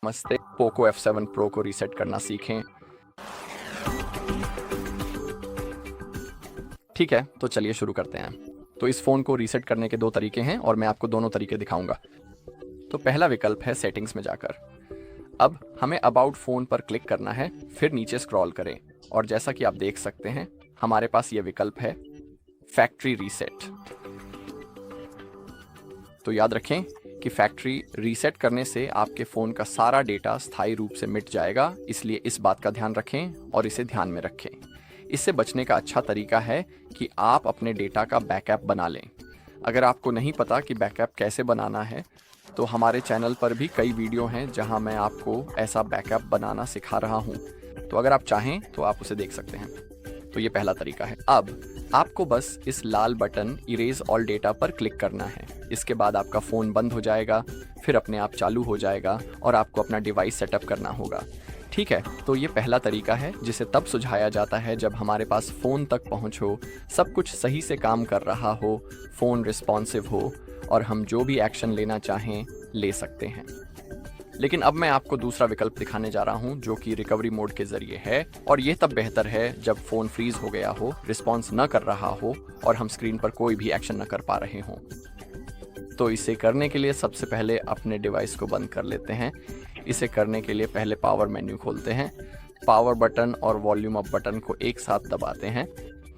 नमस्ते। Poco F7 Pro को reset करना सीखें। ठीक है, तो चलिए शुरू करते हैं। तो इस फ़ोन को रीसेट करने के दो तरीके हैं और मैं आपको दोनों तरीके दिखाऊंगा। तो पहला विकल्प है सेटिंग्स में जाकर। अब हमें अबाउट फ़ोन पर क्लिक करना है, फिर नीचे स्क्रॉल करें और जैसा कि आप देख सकते हैं हमारे पास ये विकल्प है फैक्ट्री रीसेट। तो याद रखें कि फैक्ट्री रीसेट करने से आपके फ़ोन का सारा डेटा स्थायी रूप से मिट जाएगा, इसलिए इस बात का ध्यान रखें और इसे ध्यान में रखें। इससे बचने का अच्छा तरीका है कि आप अपने डेटा का बैकअप बना लें। अगर आपको नहीं पता कि बैकअप कैसे बनाना है तो हमारे चैनल पर भी कई वीडियो हैं जहां मैं आपको ऐसा बैकअप बनाना सिखा रहा हूं। तो अगर आप चाहें तो आप उसे देख सकते हैं। तो ये पहला तरीका है। अब आपको बस इस लाल बटन इरेज ऑल डेटा पर क्लिक करना है। इसके बाद आपका फ़ोन बंद हो जाएगा, फिर अपने आप चालू हो जाएगा और आपको अपना डिवाइस सेटअप करना होगा। ठीक है, तो ये पहला तरीका है जिसे तब सुझाया जाता है जब हमारे पास फ़ोन तक पहुंच हो, सब कुछ सही से काम कर रहा हो, फ़ोन रिस्पॉन्सिव हो और हम जो भी एक्शन लेना चाहें ले सकते हैं। लेकिन अब मैं आपको दूसरा विकल्प दिखाने जा रहा हूं जो कि रिकवरी मोड के जरिए है, और यह तब बेहतर है जब फ़ोन फ्रीज हो गया हो, रिस्पॉन्स न कर रहा हो और हम स्क्रीन पर कोई भी एक्शन न कर पा रहे हों। तो इसे करने के लिए सबसे पहले अपने डिवाइस को बंद कर लेते हैं। इसे करने के लिए पहले पावर मेन्यू खोलते हैं, पावर बटन और वॉल्यूम अप बटन को एक साथ दबाते हैं।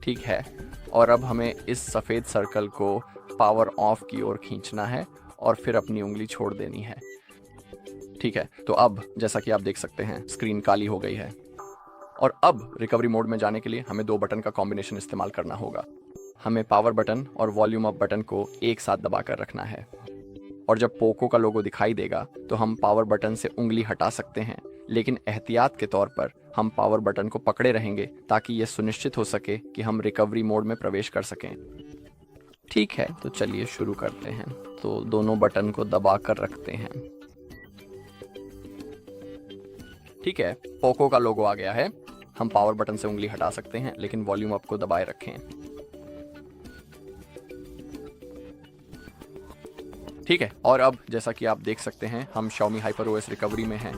ठीक है, और अब हमें इस सफ़ेद सर्कल को पावर ऑफ की ओर खींचना है और फिर अपनी उंगली छोड़ देनी है। ठीक है, तो अब जैसा कि आप देख सकते हैं स्क्रीन काली हो गई है और अब रिकवरी मोड में जाने के लिए हमें दो बटन का कॉम्बिनेशन इस्तेमाल करना होगा। हमें पावर बटन और वॉल्यूम अप बटन को एक साथ दबा कर रखना है और जब पोको का लोगो दिखाई देगा तो हम पावर बटन से उंगली हटा सकते हैं, लेकिन एहतियात के तौर पर हम पावर बटन को पकड़े रहेंगे ताकि यह सुनिश्चित हो सके कि हम रिकवरी मोड में प्रवेश कर सकें। ठीक है, तो चलिए शुरू करते हैं। तो दोनों बटन को दबा कर रखते हैं। ठीक है, पोको का लोगो आ गया है। हम पावर बटन से उंगली हटा सकते हैं, लेकिन वॉल्यूम अप को दबाए रखें। ठीक है, और अब जैसा कि आप देख सकते हैं हम Xiaomi HyperOS रिकवरी में हैं।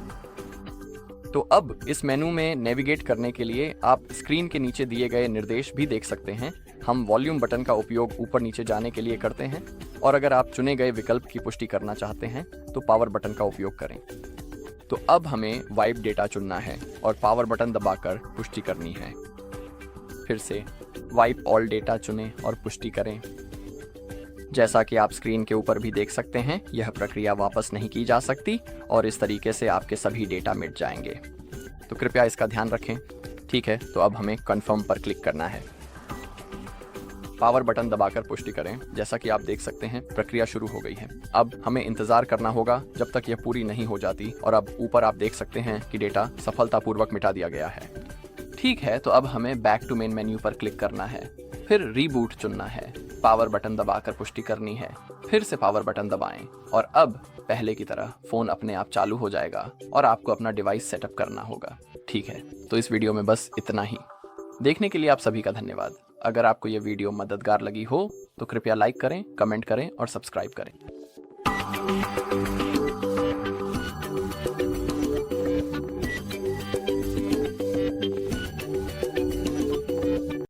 तो अब इस मेनू में नेविगेट करने के लिए आप स्क्रीन के नीचे दिए गए निर्देश भी देख सकते हैं। हम वॉल्यूम बटन का उपयोग ऊपर नीचे जाने के लिए करते हैं और अगर आप चुने गए विकल्प की पुष्टि करना चाहते हैं तो पावर बटन का उपयोग करें। तो अब हमें वाइप डेटा चुनना है और पावर बटन दबाकर पुष्टि करनी है। फिर से वाइप ऑल डेटा चुनें और पुष्टि करें। जैसा कि आप स्क्रीन के ऊपर भी देख सकते हैं यह प्रक्रिया वापस नहीं की जा सकती और इस तरीके से आपके सभी डेटा मिट जाएंगे। तो कृपया इसका ध्यान रखें। ठीक है, तो अब हमें कन्फर्म पर क्लिक करना है। पावर बटन दबाकर पुष्टि करें। जैसा कि आप देख सकते हैं प्रक्रिया शुरू हो गई है। अब हमें इंतजार करना होगा जब तक यह पूरी नहीं हो जाती और अब ऊपर आप देख सकते हैं कि डेटा सफलतापूर्वक मिटा दिया गया है। ठीक है, तो अब हमें बैक टू मेन मेन्यू पर क्लिक करना है, फिर रीबूट चुनना है, पावर बटन दबाकर पुष्टि करनी है, फिर से पावर बटन दबाएं और अब पहले की तरह फ़ोन अपने आप चालू हो जाएगा और आपको अपना डिवाइस सेटअप करना होगा। ठीक है, तो इस वीडियो में बस इतना ही। देखने के लिए आप सभी का धन्यवाद। अगर आपको यह वीडियो मददगार लगी हो तो कृपया लाइक करें, कमेंट करें और सब्सक्राइब करें।